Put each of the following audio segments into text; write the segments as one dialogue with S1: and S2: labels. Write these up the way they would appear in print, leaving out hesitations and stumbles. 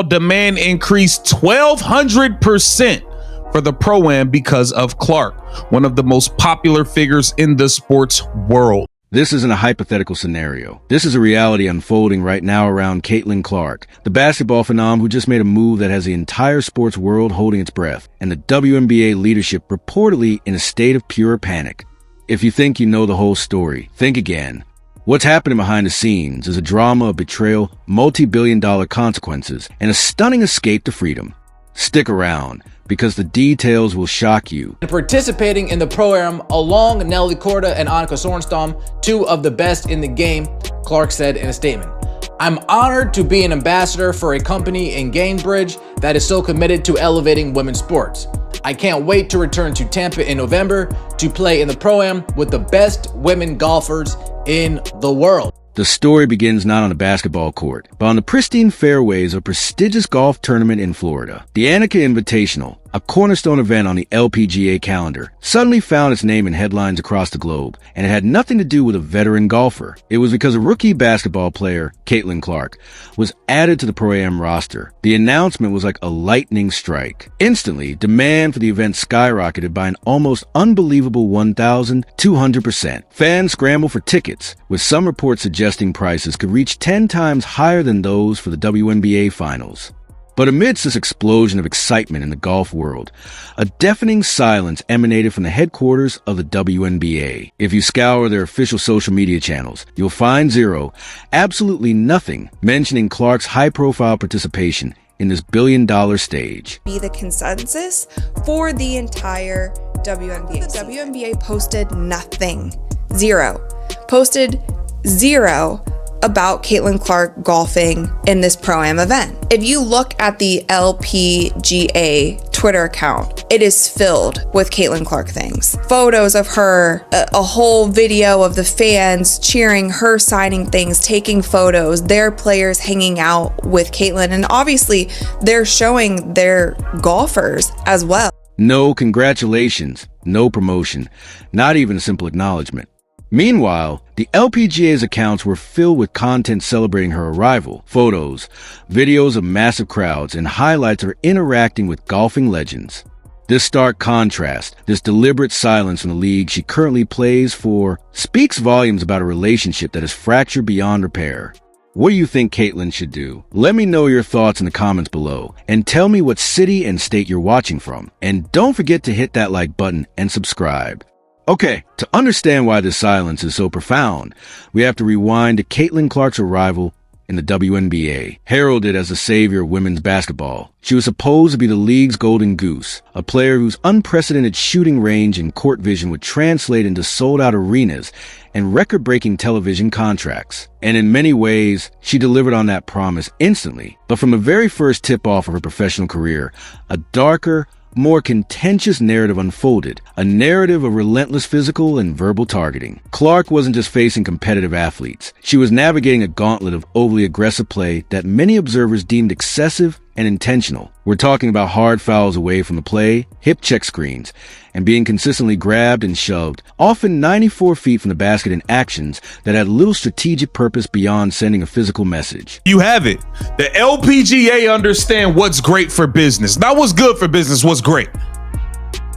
S1: Demand increased 1,200% for the Pro-Am because of Clark, one of the most popular figures in the sports world.
S2: This isn't a hypothetical scenario. This is a reality unfolding right now around Caitlin Clark, the basketball phenom who just made a move that has the entire sports world holding its breath, and the WNBA leadership reportedly in a state of pure panic. If you think you know the whole story, think again. What's happening behind the scenes is a drama of betrayal, multi-billion-dollar consequences, and a stunning escape to freedom. Stick around, because the details will shock you.
S3: Participating in the Pro-Am along Nelly Korda and Annika Sorenstam, two of the best in the game, Clark said in a statement. I'm honored to be an ambassador for a company in Gainbridge that is so committed to elevating women's sports. I can't wait to return to Tampa in November to play in the Pro-Am with the best women golfers in the world.
S2: The story begins not on a basketball court, but on the pristine fairways of a prestigious golf tournament in Florida. The Annika Invitational, a cornerstone event on the LPGA calendar, suddenly found its name in headlines across the globe, and it had nothing to do with a veteran golfer. It was because a rookie basketball player, Caitlin Clark, was added to the Pro-Am roster. The announcement was like a lightning strike. Instantly, demand for the event skyrocketed by an almost unbelievable 1,200%. Fans scrambled for tickets, with some reports suggesting prices could reach 10 times higher than those for the WNBA finals. But amidst this explosion of excitement in the golf world, a deafening silence emanated from the headquarters of the WNBA. If you scour their official social media channels, you'll find zero, absolutely nothing, mentioning Clark's high-profile participation in this billion-dollar stage.
S4: Be the consensus for the entire WNBA. The WNBA posted nothing. Zero. Posted zero about Caitlin Clark golfing in this Pro-Am event. If you look at the LPGA Twitter account, it is filled with Caitlin Clark things. Photos of her, a whole video of the fans cheering her, signing things, taking photos, their players hanging out with Caitlin, and obviously they're showing their golfers as well.
S2: No congratulations, no promotion, not even a simple acknowledgement. Meanwhile, the LPGA's accounts were filled with content celebrating her arrival, photos, videos of massive crowds, and highlights of her interacting with golfing legends. This stark contrast, this deliberate silence from the league she currently plays for, speaks volumes about a relationship that is fractured beyond repair. What do you think Caitlin should do? Let me know your thoughts in the comments below, and tell me what city and state you're watching from. And don't forget to hit that like button and subscribe. Okay, to understand why this silence is so profound, we have to rewind to Caitlin Clark's arrival in the WNBA. Heralded as the savior of women's basketball, she was supposed to be the league's golden goose, a player whose unprecedented shooting range and court vision would translate into sold-out arenas and record-breaking television contracts. And in many ways, she delivered on that promise instantly. But from the very first tip-off of her professional career, a darker, more contentious narrative unfolded, a narrative of relentless physical and verbal targeting. Clark wasn't just facing competitive athletes. She was navigating a gauntlet of overly aggressive play that many observers deemed excessive and intentional. We're talking about hard fouls away from the play, hip check screens, and being consistently grabbed and shoved, often 94 feet from the basket in actions that had little strategic purpose beyond sending a physical message.
S1: You have it. The LPGA understand what's great for business. Not what's good for business, what's great.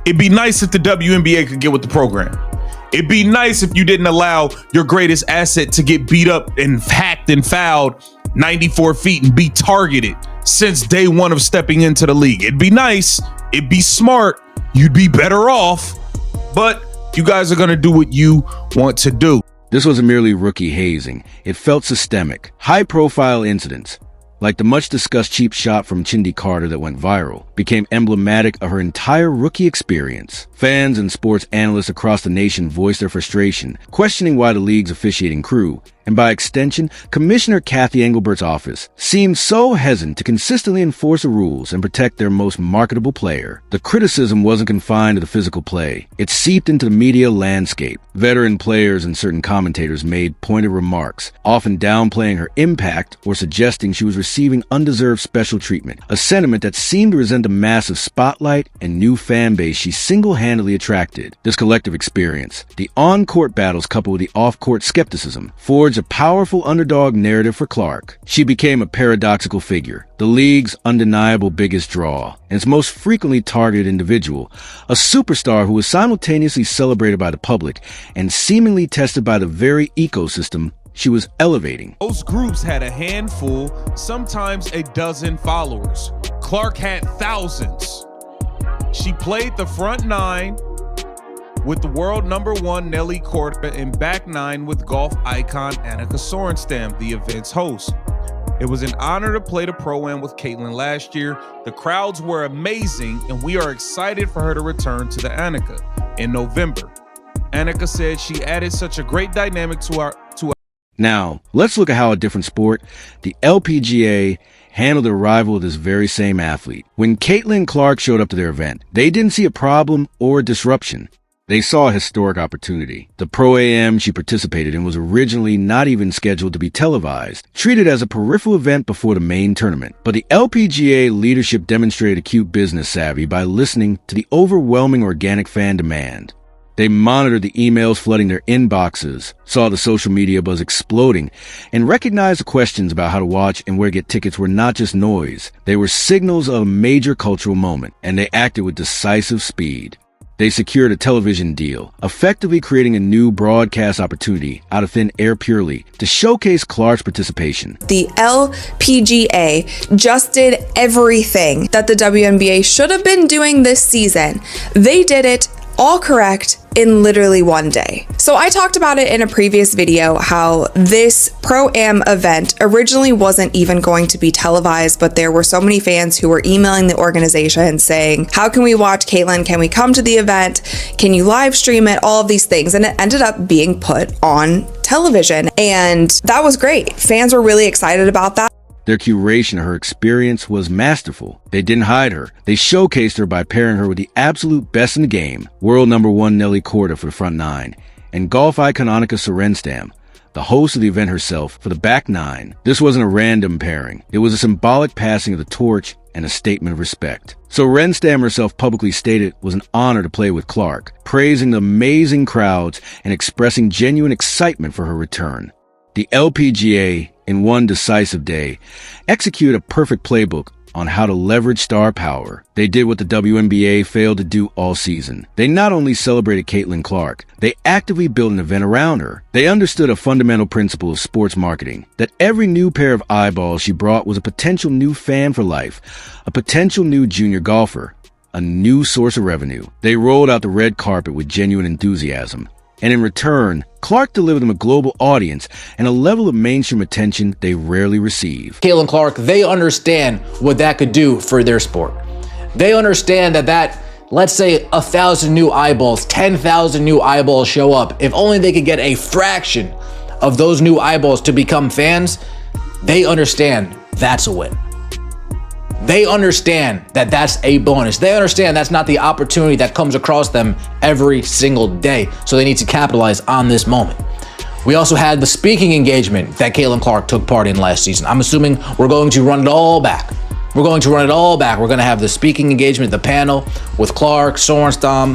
S1: It'd be nice if the WNBA could get with the program. It'd be nice if you didn't allow your greatest asset to get beat up and hacked and fouled 94 feet and be targeted since day one of stepping into the league. It'd be nice. It'd be smart. You'd be better off. But you guys are going to do what you want to do.
S2: This wasn't merely rookie hazing. It felt systemic. High-profile incidents, like the much-discussed cheap shot from Chindy Carter that went viral, became emblematic of her entire rookie experience. Fans and sports analysts across the nation voiced their frustration, questioning why the league's officiating crew, and by extension, Commissioner Kathy Engelbert's office, seemed so hesitant to consistently enforce the rules and protect their most marketable player. The criticism wasn't confined to the physical play. It seeped into the media landscape. Veteran players and certain commentators made pointed remarks, often downplaying her impact or suggesting she was receiving undeserved special treatment, a sentiment that seemed to resent the massive spotlight and new fan base she single-handedly attracted. This collective experience, the on-court battles coupled with the off-court skepticism, forged a powerful underdog narrative for Clark. She became a paradoxical figure, the league's undeniable biggest draw, and its most frequently targeted individual, a superstar who was simultaneously celebrated by the public and seemingly tested by the very ecosystem she was elevating.
S1: Most groups had a handful, sometimes a dozen followers. Clark had thousands. She played the front nine with the world number one Nelly Korda and back nine with golf icon Annika Sorenstam, the event's host. It was an honor to play the Pro-Am with Caitlin last year. The crowds were amazing, and we are excited for her to return to the Annika in November. Annika said she added such a great dynamic to our.
S2: Now, let's look at how a different sport, the LPGA, handled the arrival of this very same athlete. When Caitlin Clark showed up to their event, they didn't see a problem or a disruption. They saw a historic opportunity. The Pro-Am she participated in was originally not even scheduled to be televised, treated as a peripheral event before the main tournament. But the LPGA leadership demonstrated acute business savvy by listening to the overwhelming organic fan demand. They monitored the emails flooding their inboxes, saw the social media buzz exploding, and recognized the questions about how to watch and where to get tickets were not just noise. They were signals of a major cultural moment, and they acted with decisive speed. They secured a television deal, effectively creating a new broadcast opportunity out of thin air purely to showcase Clark's participation.
S4: The LPGA just did everything that the WNBA should have been doing this season. They did it all correct in literally one day. So I talked about it in a previous video how this Pro-Am event originally wasn't even going to be televised, but there were so many fans who were emailing the organization saying, how can we watch Caitlin? Can we come to the event? Can you live stream it? All of these things. And it ended up being put on television. And that was great. Fans were really excited about that.
S2: Their curation of her experience was masterful. They didn't hide her. They showcased her by pairing her with the absolute best in the game, world number one Nelly Korda for the front nine, and golf icon Annika Sorenstam, the host of the event herself, for the back nine. This wasn't a random pairing. It was a symbolic passing of the torch and a statement of respect. Sorenstam herself publicly stated it was an honor to play with Clark, praising the amazing crowds and expressing genuine excitement for her return. The LPGA, in one decisive day, executed a perfect playbook on how to leverage star power. They did what the WNBA failed to do all season. They not only celebrated Caitlin Clark, they actively built an event around her. They understood a fundamental principle of sports marketing, that every new pair of eyeballs she brought was a potential new fan for life, a potential new junior golfer, a new source of revenue. They rolled out the red carpet with genuine enthusiasm. And in return, Clark delivered them a global audience and a level of mainstream attention they rarely receive.
S3: Caitlin Clark, they understand what that could do for their sport. They understand that let's say 1,000 new eyeballs, 10,000 new eyeballs show up. If only they could get a fraction of those new eyeballs to become fans, they understand that's a win. They understand that that's a bonus. They understand that's not the opportunity that comes across them every single day. So they need to capitalize on this moment. We also had the speaking engagement that Caitlin Clark took part in last season. I'm assuming we're going to run it all back. We're going to have the speaking engagement, the panel with Clark, Sorenstam,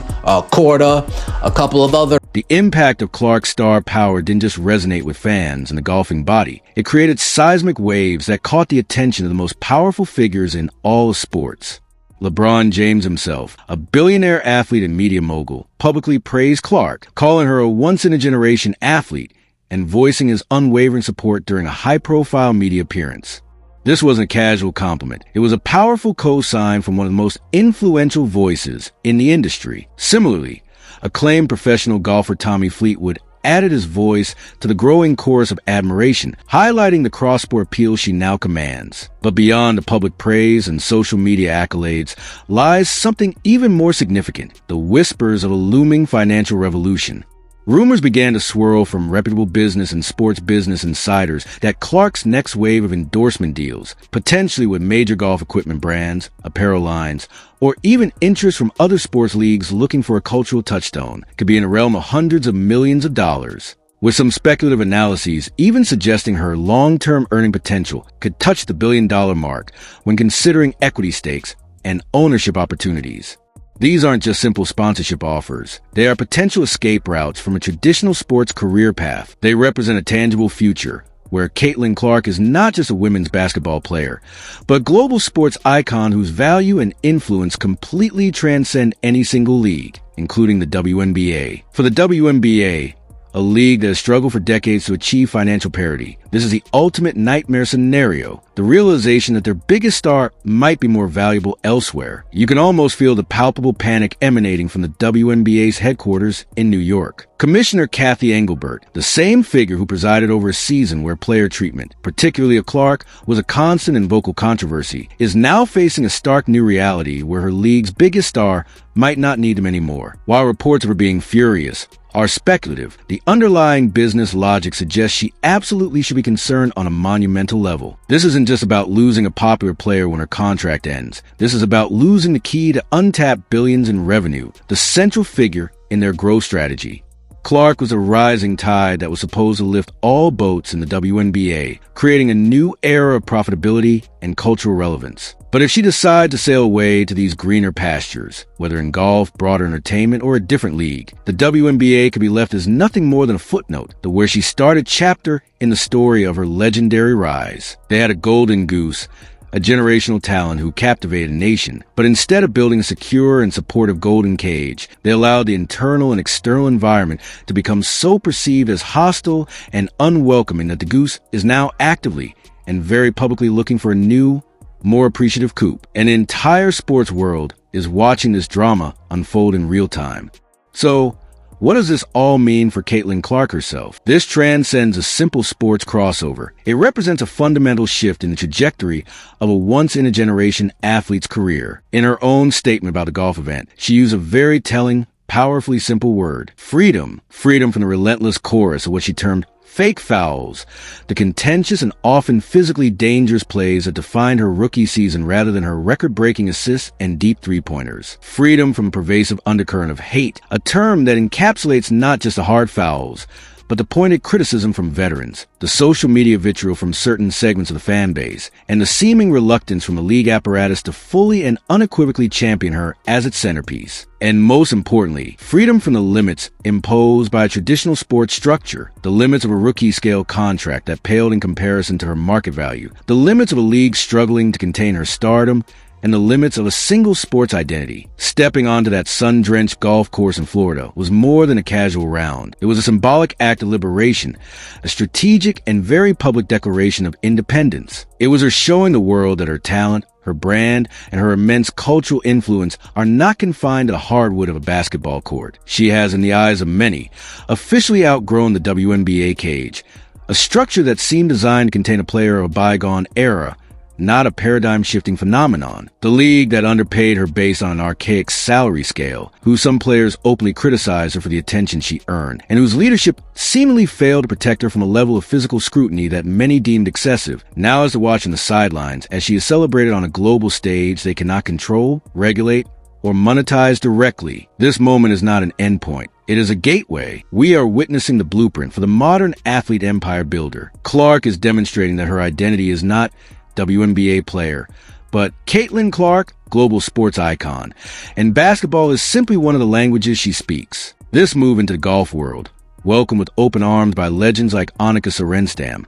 S3: Korda, a couple of other.
S2: The impact of Clark's star power didn't just resonate with fans and the golfing body. It created seismic waves that caught the attention of the most powerful figures in all of sports. LeBron James himself, a billionaire athlete and media mogul, publicly praised Clark, calling her a once-in-a-generation athlete and voicing his unwavering support during a high-profile media appearance. This wasn't a casual compliment. It was a powerful co-sign from one of the most influential voices in the industry. Similarly, acclaimed professional golfer Tommy Fleetwood added his voice to the growing chorus of admiration, highlighting the cross-sport appeal she now commands. But beyond the public praise and social media accolades lies something even more significant, the whispers of a looming financial revolution. Rumors began to swirl from reputable business and sports business insiders that Clark's next wave of endorsement deals, potentially with major golf equipment brands, apparel lines, or even interest from other sports leagues looking for a cultural touchstone, could be in the realm of hundreds of millions of dollars. With some speculative analyses even suggesting her long-term earning potential could touch the billion-dollar mark when considering equity stakes and ownership opportunities. These aren't just simple sponsorship offers. They are potential escape routes from a traditional sports career path. They represent a tangible future where Caitlin Clark is not just a women's basketball player, but a global sports icon whose value and influence completely transcend any single league, including the WNBA. For the WNBA, a league that has struggled for decades to achieve financial parity, this is the ultimate nightmare scenario. The realization that their biggest star might be more valuable elsewhere. You can almost feel the palpable panic emanating from the WNBA's headquarters in New York. Commissioner Kathy Engelbert, the same figure who presided over a season where player treatment, particularly of Clark, was a constant and vocal controversy, is now facing a stark new reality where her league's biggest star might not need him anymore. While reports of her being furious are speculative, the underlying business logic suggests she absolutely should be concerned on a monumental level. This isn't just about losing a popular player when her contract ends. This is about losing the key to untapped billions in revenue, the central figure in their growth strategy. Clark was a rising tide that was supposed to lift all boats in the WNBA, creating a new era of profitability and cultural relevance. But if she decides to sail away to these greener pastures, whether in golf, broader entertainment, or a different league, the WNBA could be left as nothing more than a footnote, the where she started chapter in the story of her legendary rise. They had a golden goose, a generational talent who captivated a nation, but instead of building a secure and supportive golden cage, they allowed the internal and external environment to become so perceived as hostile and unwelcoming that the goose is now actively and very publicly looking for a new, more appreciative coop. An entire sports world is watching this drama unfold in real time. So, what does this all mean for Caitlin Clark herself? This transcends a simple sports crossover. It represents a fundamental shift in the trajectory of a once-in-a-generation athlete's career. In her own statement about the golf event, she used a very telling, powerfully simple word: freedom. Freedom from the relentless chorus of what she termed fake fouls, the contentious and often physically dangerous plays that defined her rookie season rather than her record-breaking assists and deep three-pointers. Freedom from a pervasive undercurrent of hate, a term that encapsulates not just the hard fouls, but the pointed criticism from veterans, the social media vitriol from certain segments of the fan base, and the seeming reluctance from the league apparatus to fully and unequivocally champion her as its centerpiece. And most importantly, freedom from the limits imposed by a traditional sports structure, the limits of a rookie-scale contract that paled in comparison to her market value, the limits of a league struggling to contain her stardom, and the limits of a single sports identity. Stepping onto that sun-drenched golf course in Florida was more than a casual round. It was a symbolic act of liberation, a strategic and very public declaration of independence. It was her showing the world that her talent, her brand, and her immense cultural influence are not confined to the hardwood of a basketball court. She has, in the eyes of many, officially outgrown the WNBA cage, a structure that seemed designed to contain a player of a bygone era, not a paradigm-shifting phenomenon. The league that underpaid her based on an archaic salary scale, who some players openly criticized her for the attention she earned, and whose leadership seemingly failed to protect her from a level of physical scrutiny that many deemed excessive, now has to watch on the sidelines as she is celebrated on a global stage they cannot control, regulate, or monetize directly. This moment is not an endpoint. It is a gateway. We are witnessing the blueprint for the modern athlete empire builder. Clark is demonstrating that her identity is not WNBA player, but Caitlin Clark, global sports icon, and basketball is simply one of the languages she speaks. This move into the golf world, welcomed with open arms by legends like Annika Sorenstam,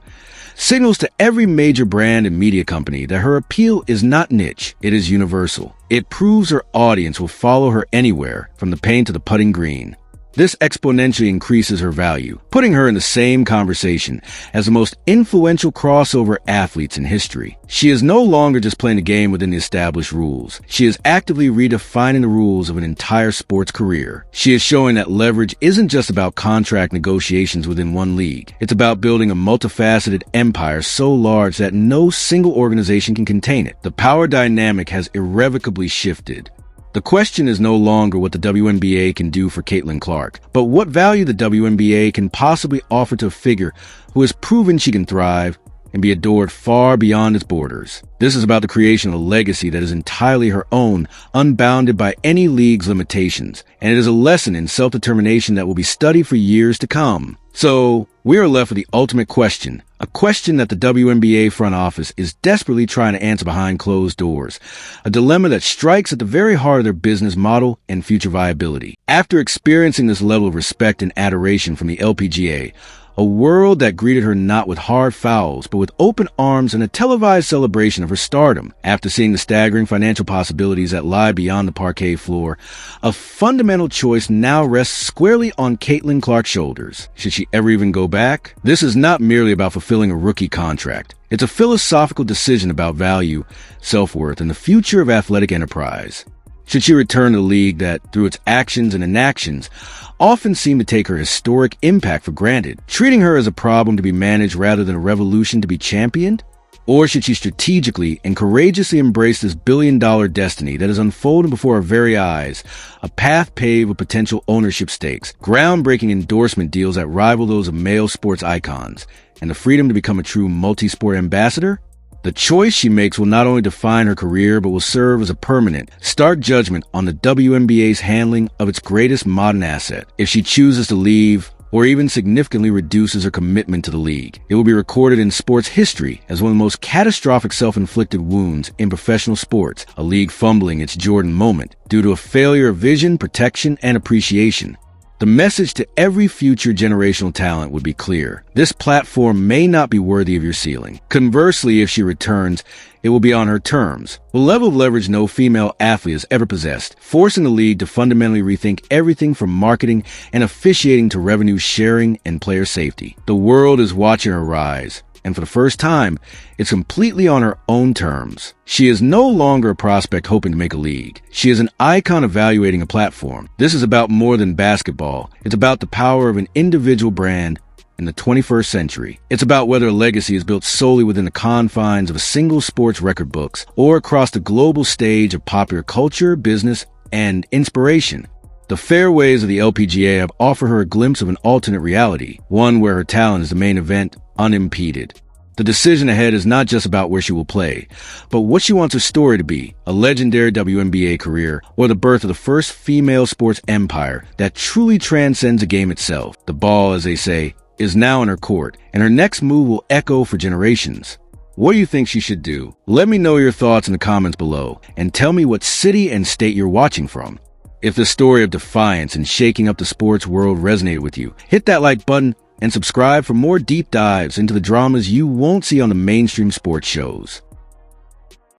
S2: signals to every major brand and media company that her appeal is not niche, it is universal. It proves her audience will follow her anywhere, from the paint to the putting green. This exponentially increases her value, putting her in the same conversation as the most influential crossover athletes in history. She is no longer just playing the game within the established rules. She is actively redefining the rules of an entire sports career. She is showing that leverage isn't just about contract negotiations within one league. It's about building a multifaceted empire so large that no single organization can contain it. The power dynamic has irrevocably shifted. The question is no longer what the WNBA can do for Caitlin Clark, but what value the WNBA can possibly offer to a figure who has proven she can thrive and be adored far beyond its borders. This is about the creation of a legacy that is entirely her own, unbounded by any league's limitations, and it is a lesson in self-determination that will be studied for years to come. So, we are left with the ultimate question, a question that the WNBA front office is desperately trying to answer behind closed doors, a dilemma that strikes at the very heart of their business model and future viability. After experiencing this level of respect and adoration from the LPGA, a world that greeted her not with hard fouls, but with open arms and a televised celebration of her stardom. After seeing the staggering financial possibilities that lie beyond the parquet floor, a fundamental choice now rests squarely on Caitlin Clark's shoulders. Should she ever even go back? This is not merely about fulfilling a rookie contract. It's a philosophical decision about value, self-worth, and the future of athletic enterprise. Should she return to the league that, through its actions and inactions, often seemed to take her historic impact for granted, treating her as a problem to be managed rather than a revolution to be championed? Or should she strategically and courageously embrace this billion-dollar destiny that is unfolding before our very eyes, a path paved with potential ownership stakes, groundbreaking endorsement deals that rival those of male sports icons, and the freedom to become a true multi-sport ambassador? The choice she makes will not only define her career, but will serve as a permanent, stark judgment on the WNBA's handling of its greatest modern asset. If she chooses to leave, or even significantly reduces her commitment to the league, it will be recorded in sports history as one of the most catastrophic self-inflicted wounds in professional sports, a league fumbling its Jordan moment due to a failure of vision, protection, and appreciation. The message to every future generational talent would be clear. This platform may not be worthy of your ceiling. Conversely, if she returns, it will be on her terms, a level of leverage no female athlete has ever possessed, forcing the league to fundamentally rethink everything from marketing and officiating to revenue sharing and player safety. The world is watching her rise, and for the first time, it's completely on her own terms. She is no longer a prospect hoping to make a league. She is an icon evaluating a platform. This is about more than basketball. It's about the power of an individual brand in the 21st century. It's about whether a legacy is built solely within the confines of a single sports record books or across the global stage of popular culture, business, and inspiration. The fairways of the LPGA have offered her a glimpse of an alternate reality, one where her talent is the main event, unimpeded. The decision ahead is not just about where she will play, but what she wants her story to be, a legendary WNBA career, or the birth of the first female sports empire that truly transcends the game itself. The ball, as they say, is now in her court, and her next move will echo for generations. What do you think she should do? Let me know your thoughts in the comments below, and tell me what city and state you're watching from. If the story of defiance and shaking up the sports world resonated with you, hit that like button and subscribe for more deep dives into the dramas you won't see on the mainstream sports shows.